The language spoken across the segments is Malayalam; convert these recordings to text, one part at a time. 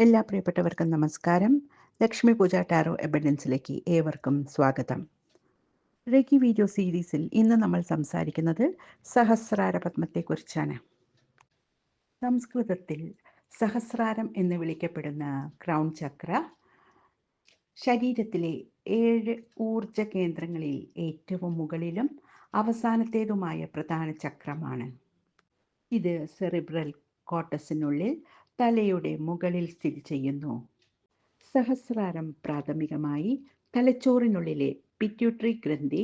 എല്ലാ പ്രിയപ്പെട്ടവർക്കും നമസ്കാരം. ലക്ഷ്മി പൂജ ടാരോ എബൻഡൻസിലേക്ക് ഏവർക്കും സ്വാഗതം. റെക്കി വീഡിയോ സീരീസിൽ ഇന്ന് നമ്മൾ സംസാരിക്കുന്നത് സഹസ്രാര പത്മത്തെക്കുറിച്ചാണ്. സംസ്കൃതത്തിൽ സഹസ്രാരം എന്ന് വിളിക്കപ്പെടുന്ന ക്രൗൺ ചക്ര ശരീരത്തിലെ 7 ഊർജ കേന്ദ്രങ്ങളിൽ ഏറ്റവും മുകളിലും അവസാനത്തേതുമായ പ്രധാന ചക്രമാണ്. ഇത് സെറിബ്രൽ കോർട്ടസിനുള്ളിൽ തലയുടെ മുകളിൽ സ്ഥിതി ചെയ്യുന്നു. സഹസ്രാരം പ്രാഥമികമായി തലച്ചോറിനുള്ളിലെ പിറ്റ്യൂട്ടറി ഗ്രന്ഥി,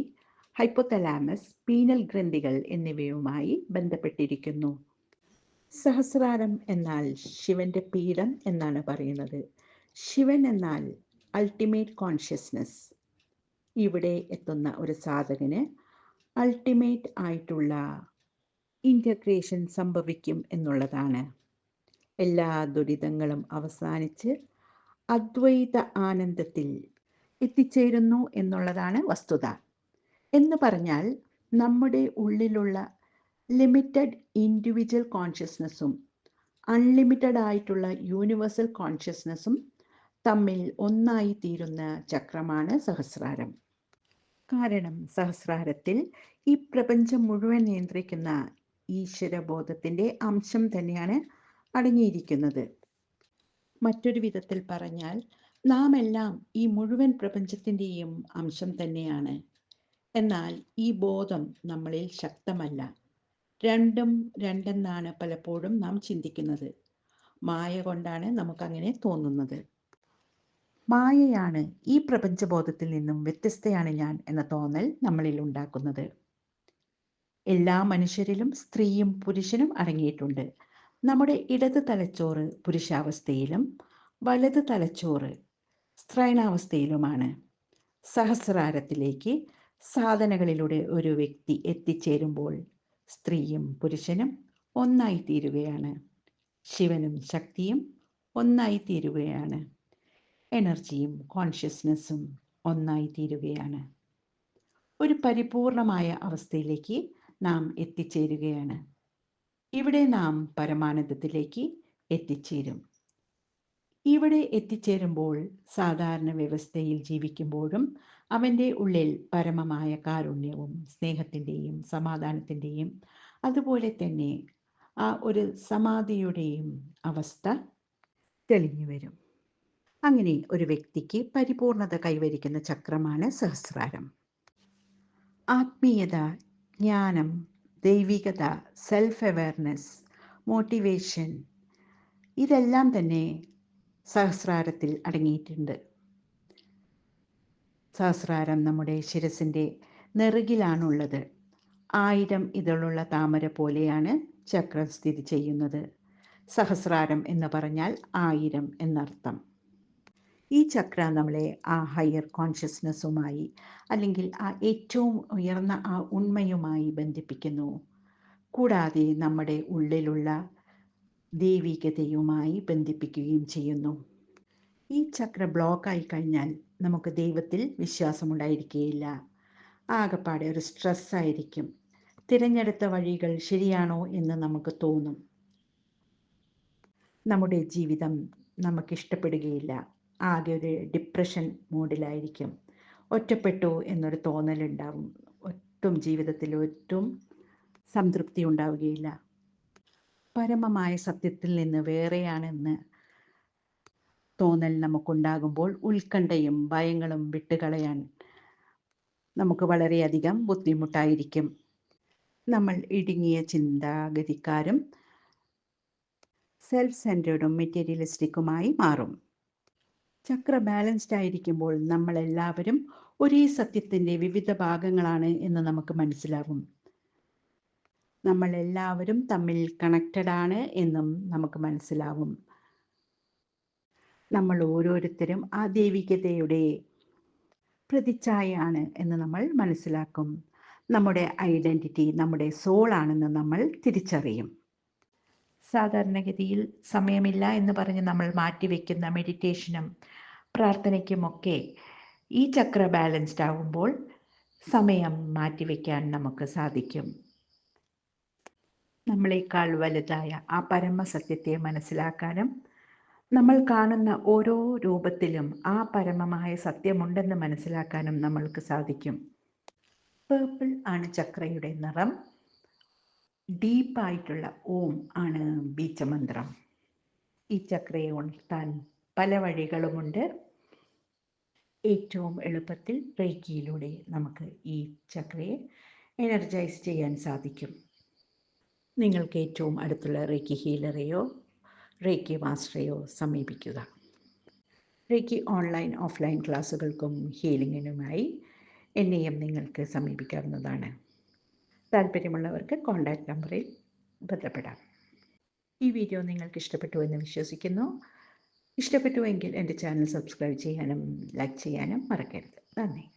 ഹൈപ്പോതലാമസ്, പീനൽ ഗ്രന്ഥികൾ എന്നിവയുമായി ബന്ധപ്പെട്ടിരിക്കുന്നു. സഹസ്രാരം എന്നാൽ ശിവന്റെ പീഠം എന്നാണ് പറയുന്നത്. ശിവൻ എന്നാൽ അൾട്ടിമേറ്റ് കോൺഷ്യസ്നസ്. ഇവിടെ എത്തുന്ന ഒരു സാധകന് അൾട്ടിമേറ്റ് ആയിട്ടുള്ള ഇൻ്റഗ്രേഷൻ സംഭവിക്കും എന്നുള്ളതാണ്. എല്ലാ ദുരിതങ്ങളും അവസാനിച്ച് അദ്വൈത ആനന്ദത്തിൽ എത്തിച്ചേരുന്നു എന്നുള്ളതാണ് വസ്തുത. എന്ന് പറഞ്ഞാൽ നമ്മുടെ ഉള്ളിലുള്ള ലിമിറ്റഡ് ഇൻഡിവിജ്വൽ കോൺഷ്യസ്നസ്സും അൺലിമിറ്റഡ് ആയിട്ടുള്ള യൂണിവേഴ്സൽ കോൺഷ്യസ്നസ്സും തമ്മിൽ ഒന്നായി തീരുന്ന ചക്രമാണ് സഹസ്രാരം. കാരണം സഹസ്രാരത്തിൽ ഈ പ്രപഞ്ചം മുഴുവൻ നിയന്ത്രിക്കുന്ന ഈശ്വരബോധത്തിൻ്റെ അംശം തന്നെയാണ് അടങ്ങിയിരിക്കുന്നത്. മറ്റൊരു വിധത്തിൽ പറഞ്ഞാൽ നാം എല്ലാം ഈ മുഴുവൻ പ്രപഞ്ചത്തിൻ്റെയും അംശം തന്നെയാണ്. എന്നാൽ ഈ ബോധം നമ്മളിൽ ശക്തമല്ല. രണ്ടും രണ്ടെന്നാണ് പലപ്പോഴും നാം ചിന്തിക്കുന്നത്. മായ കൊണ്ടാണ് നമുക്കങ്ങനെ തോന്നുന്നത്. മായയാണ് ഈ പ്രപഞ്ചബോധത്തിൽ നിന്നും വ്യത്യസ്തയാണ് ഞാൻ എന്ന തോന്നൽ നമ്മളിൽ ഉണ്ടാക്കുന്നത്. എല്ലാ മനുഷ്യരിലും സ്ത്രീയും പുരുഷനും അടങ്ങിയിട്ടുണ്ട്. നമ്മുടെ ഇടത് തലച്ചോറ് പുരുഷാവസ്ഥയിലും വലത് തലച്ചോറ് സ്ത്രൈണാവസ്ഥയിലുമാണ്. സഹസ്രാരത്തിലേക്ക് സാധനകളിലൂടെ ഒരു വ്യക്തി എത്തിച്ചേരുമ്പോൾ സ്ത്രീയും പുരുഷനും ഒന്നായി തീരുകയാണ്. ശിവനും ശക്തിയും ഒന്നായി തീരുകയാണ്. എനർജിയും കോൺഷ്യസ്നെസ്സും ഒന്നായി തീരുകയാണ്. ഒരു പരിപൂർണമായ അവസ്ഥയിലേക്ക് നാം എത്തിച്ചേരുകയാണ്. ഇവിടെ നാം പരമാനന്ദത്തിലേക്ക് എത്തിച്ചേരും. ഇവിടെ എത്തിച്ചേരുമ്പോൾ സാധാരണ വ്യവസ്ഥയിൽ ജീവിക്കുമ്പോഴും അവൻ്റെ ഉള്ളിൽ പരമമായ കാരുണ്യവും സ്നേഹത്തിൻ്റെയും സമാധാനത്തിൻ്റെയും അതുപോലെ തന്നെ ആ ഒരു സമാധിയുടെയും അവസ്ഥ തെളിഞ്ഞു വരും. അങ്ങനെ ഒരു വ്യക്തിക്ക് പരിപൂർണത കൈവരിക്കുന്ന ചക്രമാണ് സഹസ്രാരം. ആത്മീയത, ജ്ഞാനം, ദൈവികത, സെൽഫ് അവെയർനെസ്, മോട്ടിവേഷൻ ഇതെല്ലാം തന്നെ സഹസ്രാരത്തിൽ അടങ്ങിയിട്ടുണ്ട്. സഹസ്രാരം നമ്മുടെ ശിരസിൻ്റെ നെറുകിലാണുള്ളത്. 1000 ഇതളുള്ള താമര പോലെയാണ് ചക്രം സ്ഥിതി ചെയ്യുന്നത്. സഹസ്രാരം എന്ന് പറഞ്ഞാൽ 1000 എന്നർത്ഥം. ഈ ചക്ര നമ്മളെ ആ ഹയർ കോൺഷ്യസ്നെസ്സുമായി അല്ലെങ്കിൽ ആ ഏറ്റവും ഉയർന്ന ആ ഉണ്മയുമായി ബന്ധിപ്പിക്കുന്നു. കൂടാതെ നമ്മുടെ ഉള്ളിലുള്ള ദൈവികതയുമായി ബന്ധിപ്പിക്കുകയും ചെയ്യുന്നു. ഈ ചക്ര ബ്ലോക്കായി കഴിഞ്ഞാൽ നമുക്ക് ദൈവത്തിൽ വിശ്വാസമുണ്ടായിരിക്കുകയില്ല. ആകെപ്പാടെ ഒരു സ്ട്രെസ്സായിരിക്കും. തിരഞ്ഞെടുത്ത വഴികൾ ശരിയാണോ എന്ന് നമുക്ക് തോന്നും. നമ്മുടെ ജീവിതം നമുക്കിഷ്ടപ്പെടുകയില്ല. ആകെ ഒരു ഡിപ്രഷൻ മൂഡിലായിരിക്കും. ഒറ്റപ്പെട്ടു എന്നൊരു തോന്നലുണ്ടാവും. ജീവിതത്തിൽ ഒട്ടും സംതൃപ്തി ഉണ്ടാവുകയില്ല. പരമമായ സത്യത്തിൽ നിന്ന് വേറെയാണെന്ന് തോന്നൽ നമുക്കുണ്ടാകുമ്പോൾ ഉത്കണ്ഠയും ഭയങ്ങളും വിട്ടുകളയാൻ നമുക്ക് വളരെയധികം ബുദ്ധിമുട്ടായിരിക്കും. നമ്മൾ ഇടുങ്ങിയ ചിന്താഗതിക്കാരും സെൽഫ് സെൻറ്റേർഡും മെറ്റീരിയലിസ്റ്റിക്കുമായി മാറും. ചക്ര ബാലൻസ്ഡ് ആയിരിക്കുമ്പോൾ നമ്മളെല്ലാവരും ഒരേ സത്യത്തിൻ്റെ വിവിധ ഭാഗങ്ങളാണ് എന്ന് നമുക്ക് മനസ്സിലാവും. നമ്മളെല്ലാവരും തമ്മിൽ കണക്റ്റഡ് ആണ് എന്നും നമുക്ക് മനസ്സിലാവും. നമ്മൾ ഓരോരുത്തരും ആ ദൈവികതയുടെ പ്രതിച്ഛായയാണ് എന്ന് നമ്മൾ മനസ്സിലാക്കും. നമ്മുടെ ഐഡൻറ്റിറ്റി നമ്മുടെ സോളാണെന്ന് നമ്മൾ തിരിച്ചറിയും. സാധാരണഗതിയിൽ സമയമില്ല എന്ന് പറഞ്ഞ് നമ്മൾ മാറ്റിവെക്കുന്ന മെഡിറ്റേഷനും പ്രാർത്ഥനയ്ക്കുമൊക്കെ ഈ ചക്ര ബാലൻസ്ഡ് ആകുമ്പോൾ സമയം മാറ്റിവെക്കാൻ നമുക്ക് സാധിക്കും. നമ്മളെക്കാൾ വലുതായ ആ പരമസത്യത്തെ മനസ്സിലാക്കാനും നമ്മൾ കാണുന്ന ഓരോ രൂപത്തിലും ആ പരമമായ സത്യമുണ്ടെന്ന് മനസ്സിലാക്കാനും നമ്മൾക്ക് സാധിക്കും. പേർപ്പിൾ ആണ് ചക്രയുടെ നിറം. ഡീപ്പായിട്ടുള്ള ഓം ആണ് ബീജമന്ത്രം. ഈ ചക്രയെ ഉണർത്താൻ പല വഴികളുമുണ്ട്. ഏറ്റവും എളുപ്പത്തിൽ റേക്കിയിലൂടെ നമുക്ക് ഈ ചക്രയെ എനർജൈസ് ചെയ്യാൻ സാധിക്കും. നിങ്ങൾക്ക് ഏറ്റവും അടുത്തുള്ള റേക്കി ഹീലറെയോ റേക്കി മാസ്റ്ററെയോ സമീപിക്കുക. റേക്കി ഓൺലൈൻ ഓഫ്ലൈൻ ക്ലാസ്സുകൾക്കും ഹീലിങ്ങിനുമായി എന്നെയും നിങ്ങൾക്ക് സമീപിക്കാവുന്നതാണ്. താല്പര്യമുള്ളവർക്ക് കോൺടാക്റ്റ് നമ്പറിൽ ബന്ധപ്പെടാം. ഈ വീഡിയോ നിങ്ങൾക്ക് ഇഷ്ടപ്പെട്ടു എന്ന് വിശ്വസിക്കുന്നു. ഇഷ്ടപ്പെട്ടുവെങ്കിൽ എൻ്റെ ചാനൽ സബ്സ്ക്രൈബ് ചെയ്യാനും ലൈക്ക് ചെയ്യാനും മറക്കരുത്. നന്ദി.